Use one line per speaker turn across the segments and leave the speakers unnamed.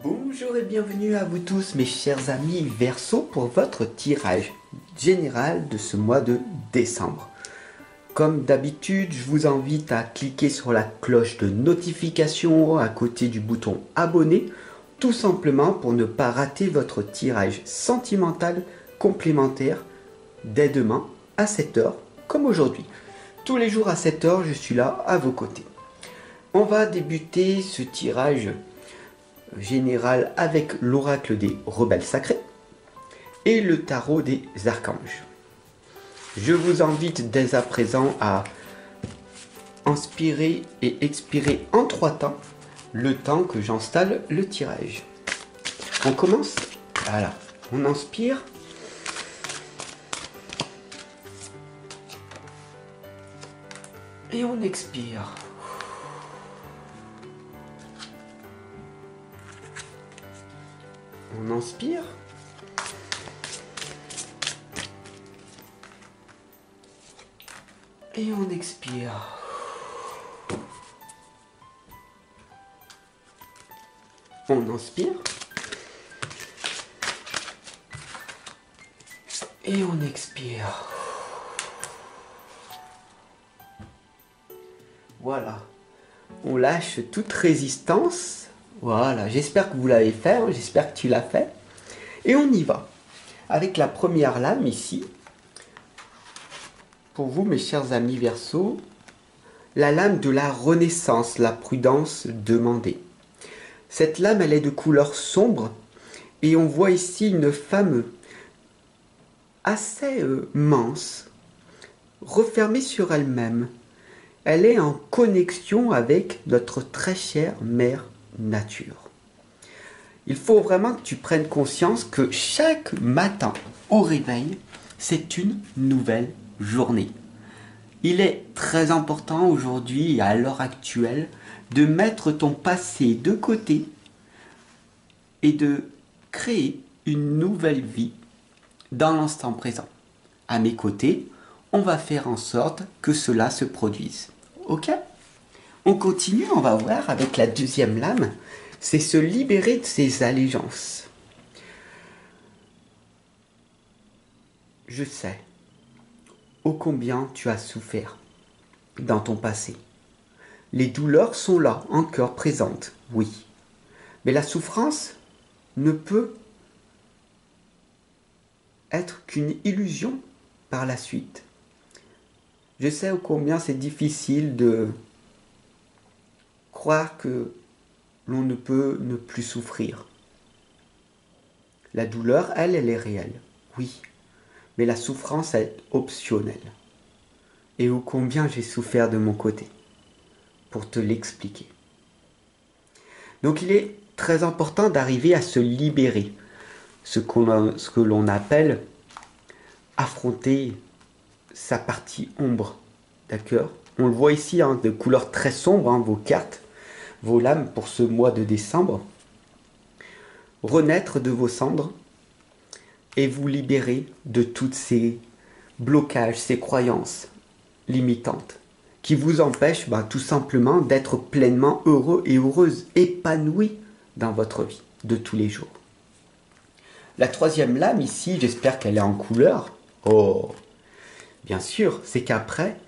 Bonjour et bienvenue à vous tous mes chers amis Verseau pour votre tirage général de ce mois de décembre. Comme d'habitude, je vous invite à cliquer sur la cloche de notification à côté du bouton abonner, tout simplement pour ne pas rater votre tirage sentimental complémentaire dès demain à 7 h comme aujourd'hui. Tous les jours à 7 h, je suis là à vos côtés. On va débuter ce tirage général avec l'oracle des rebelles sacrés et le tarot des archanges. Je vous invite dès à présent à inspirer et expirer en 3 temps, le temps que j'installe le tirage. On commence, voilà, on inspire. Et on expire. On inspire. Et on expire. On inspire. Et on expire. Voilà. On lâche toute résistance. Voilà, j'espère que vous l'avez fait, hein, j'espère que tu l'as fait. Et on y va. Avec la première lame ici. Pour vous, mes chers amis Verseau, la lame de la renaissance, la prudence demandée. Cette lame, elle est de couleur sombre. Et on voit ici une femme assez mince, refermée sur elle-même. Elle est en connexion avec notre très chère mère nature. Il faut vraiment que tu prennes conscience que chaque matin au réveil, c'est une nouvelle journée. Il est très important aujourd'hui, à l'heure actuelle, de mettre ton passé de côté et de créer une nouvelle vie dans l'instant présent. À mes côtés, on va faire en sorte que cela se produise. Ok ? On continue, on va voir avec la deuxième lame, c'est se libérer de ses allégeances. Je sais ô combien tu as souffert dans ton passé. Les douleurs sont là, encore présentes, oui. Mais la souffrance ne peut être qu'une illusion par la suite. Je sais ô combien c'est difficile de croire que l'on ne peut ne plus souffrir. La douleur, elle est réelle, oui, mais la souffrance est optionnelle. Et ô combien j'ai souffert de mon côté, pour te l'expliquer. Donc il est très important d'arriver à se libérer, ce que l'on appelle affronter sa partie ombre, d'accord ? On le voit ici, hein, de couleur très sombre, hein, vos cartes, vos lames pour ce mois de décembre. Renaître de vos cendres et vous libérer de toutes ces blocages, ces croyances limitantes qui vous empêchent tout simplement d'être pleinement heureux et heureuse, épanouie dans votre vie de tous les jours. La troisième lame ici, j'espère qu'elle est en couleur. Oh, bien sûr, c'est qu'après,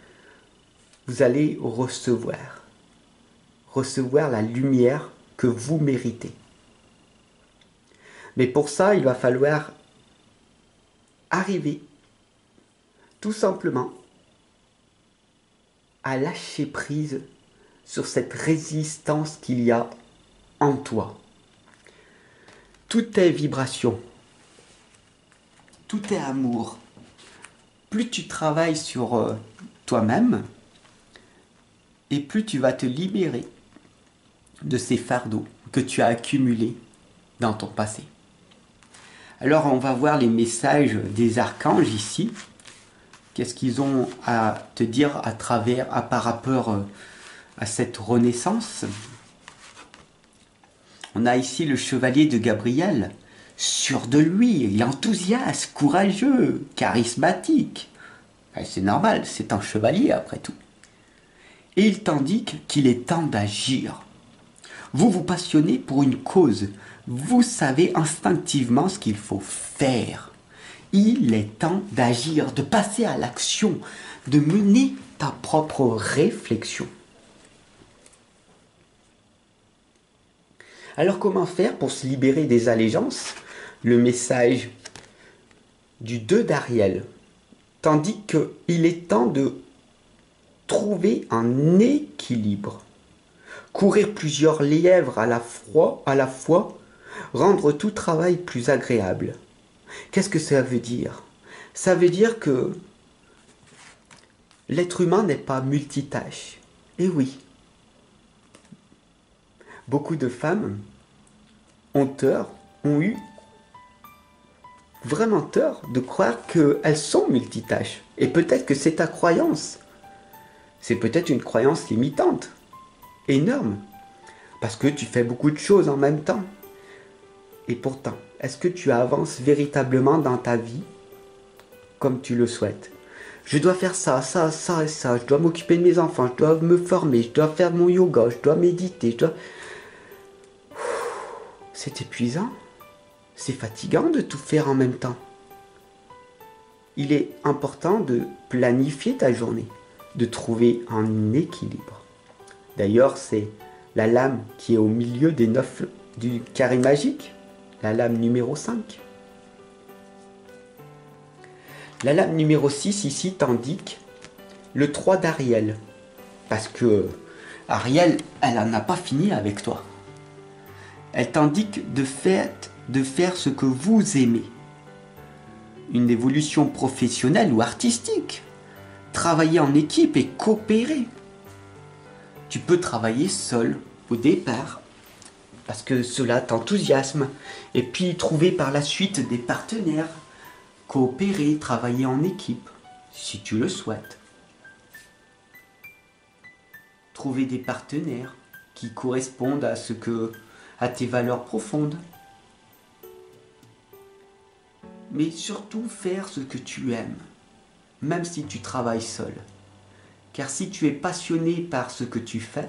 vous allez recevoir la lumière que vous méritez. Mais pour ça, il va falloir arriver tout simplement à lâcher prise sur cette résistance qu'il y a en toi. Tout est vibration, tout est amour. Plus tu travailles sur toi-même, et plus tu vas te libérer de ces fardeaux que tu as accumulés dans ton passé. Alors on va voir les messages des archanges ici. Qu'est-ce qu'ils ont à te dire par rapport à cette renaissance? On a ici le chevalier de Gabriel, sûr de lui, enthousiaste, courageux, charismatique. C'est normal, c'est un chevalier après tout. Et il t'indique qu'il est temps d'agir. Vous vous passionnez pour une cause Vous savez instinctivement ce qu'il faut faire. Il est temps d'agir, de passer à l'action, de mener ta propre réflexion. Alors comment faire pour se libérer des allégeances? Le message du 2 d'Ariel, tandis qu'il est temps de trouver un équilibre. Courir plusieurs lièvres à la fois, rendre tout travail plus agréable. Qu'est-ce que ça veut dire? Ça veut dire que l'être humain n'est pas multitâche. Et oui, beaucoup de femmes ont eu vraiment tort de croire qu'elles sont multitâches. Et peut-être que c'est ta croyance. C'est peut-être une croyance limitante, énorme, parce que tu fais beaucoup de choses en même temps. Et pourtant, est-ce que tu avances véritablement dans ta vie comme tu le souhaites? Je dois faire ça, ça, ça et ça. Je dois m'occuper de mes enfants, je dois me former, je dois faire mon yoga, je dois méditer, C'est épuisant. C'est fatigant de tout faire en même temps. Il est important de planifier ta journée, de trouver un équilibre. D'ailleurs, c'est la lame qui est au milieu des 9 du carré magique, la lame numéro 5. La lame numéro 6 ici t'indique le 3 d'Ariel. Parce que Ariel, elle n'en a pas fini avec toi. Elle t'indique de faire ce que vous aimez. Une évolution professionnelle ou artistique. Travailler en équipe et coopérer. Tu peux travailler seul au départ parce que cela t'enthousiasme. Et puis trouver par la suite des partenaires. Coopérer, travailler en équipe si tu le souhaites. Trouver des partenaires qui correspondent à tes valeurs profondes. Mais surtout faire ce que tu aimes, même si tu travailles seul. Car si tu es passionné par ce que tu fais,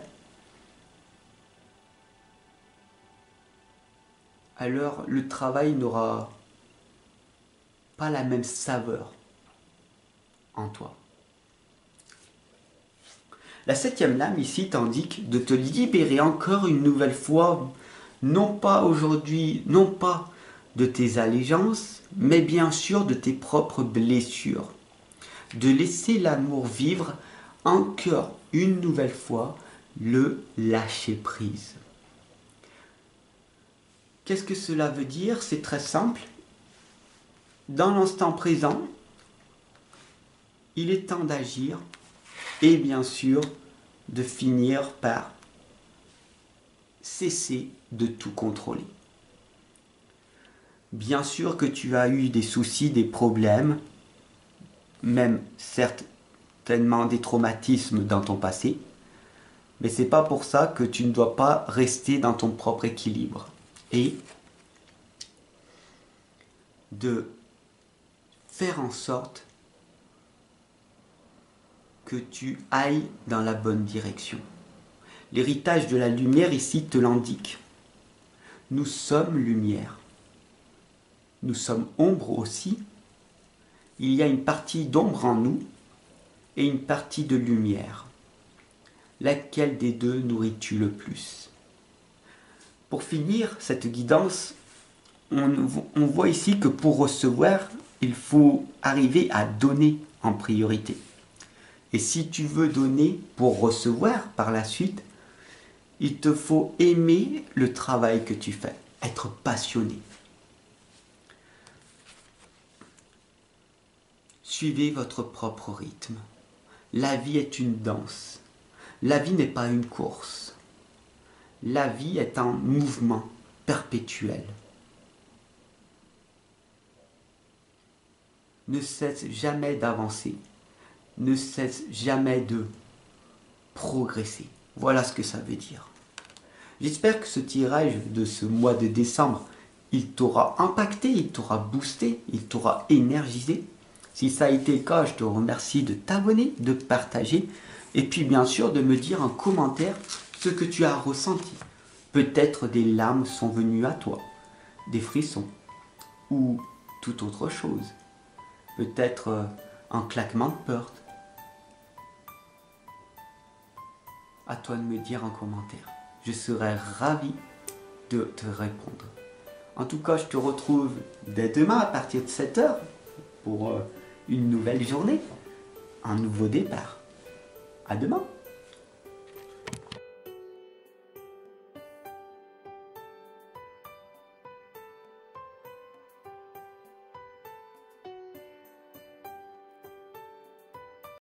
alors le travail n'aura pas la même saveur en toi. La 7e lame ici t'indique de te libérer encore une nouvelle fois, non pas aujourd'hui, non pas de tes allégeances, mais bien sûr de tes propres blessures. De laisser l'amour vivre encore une nouvelle fois, le lâcher-prise. Qu'est-ce que cela veut dire? C'est très simple. Dans l'instant présent, il est temps d'agir et bien sûr de finir par cesser de tout contrôler. Bien sûr que tu as eu des soucis, des problèmes, même certainement des traumatismes dans ton passé, mais c'est pas pour ça que tu ne dois pas rester dans ton propre équilibre et de faire en sorte que tu ailles dans la bonne direction. L'héritage de la lumière ici te l'indique. Nous sommes lumière. Nous sommes ombre aussi. Il y a une partie d'ombre en nous et une partie de lumière. Laquelle des deux nourris-tu le plus? Pour finir cette guidance, on voit ici que pour recevoir, il faut arriver à donner en priorité. Et si tu veux donner pour recevoir par la suite, il te faut aimer le travail que tu fais, être passionné. Suivez votre propre rythme. La vie est une danse. La vie n'est pas une course. La vie est un mouvement perpétuel. Ne cesse jamais d'avancer. Ne cesse jamais de progresser. Voilà ce que ça veut dire. J'espère que ce tirage de ce mois de décembre, il t'aura impacté, il t'aura boosté, il t'aura énergisé. Si ça a été le cas, je te remercie de t'abonner, de partager et puis bien sûr de me dire en commentaire ce que tu as ressenti. Peut-être des larmes sont venues à toi. des frissons ou toute autre chose. Peut-être un claquement de porte. À toi de me dire en commentaire. Je serai ravi de te répondre. En tout cas, je te retrouve dès demain à partir de 7 h pour une nouvelle journée, un nouveau départ. À demain!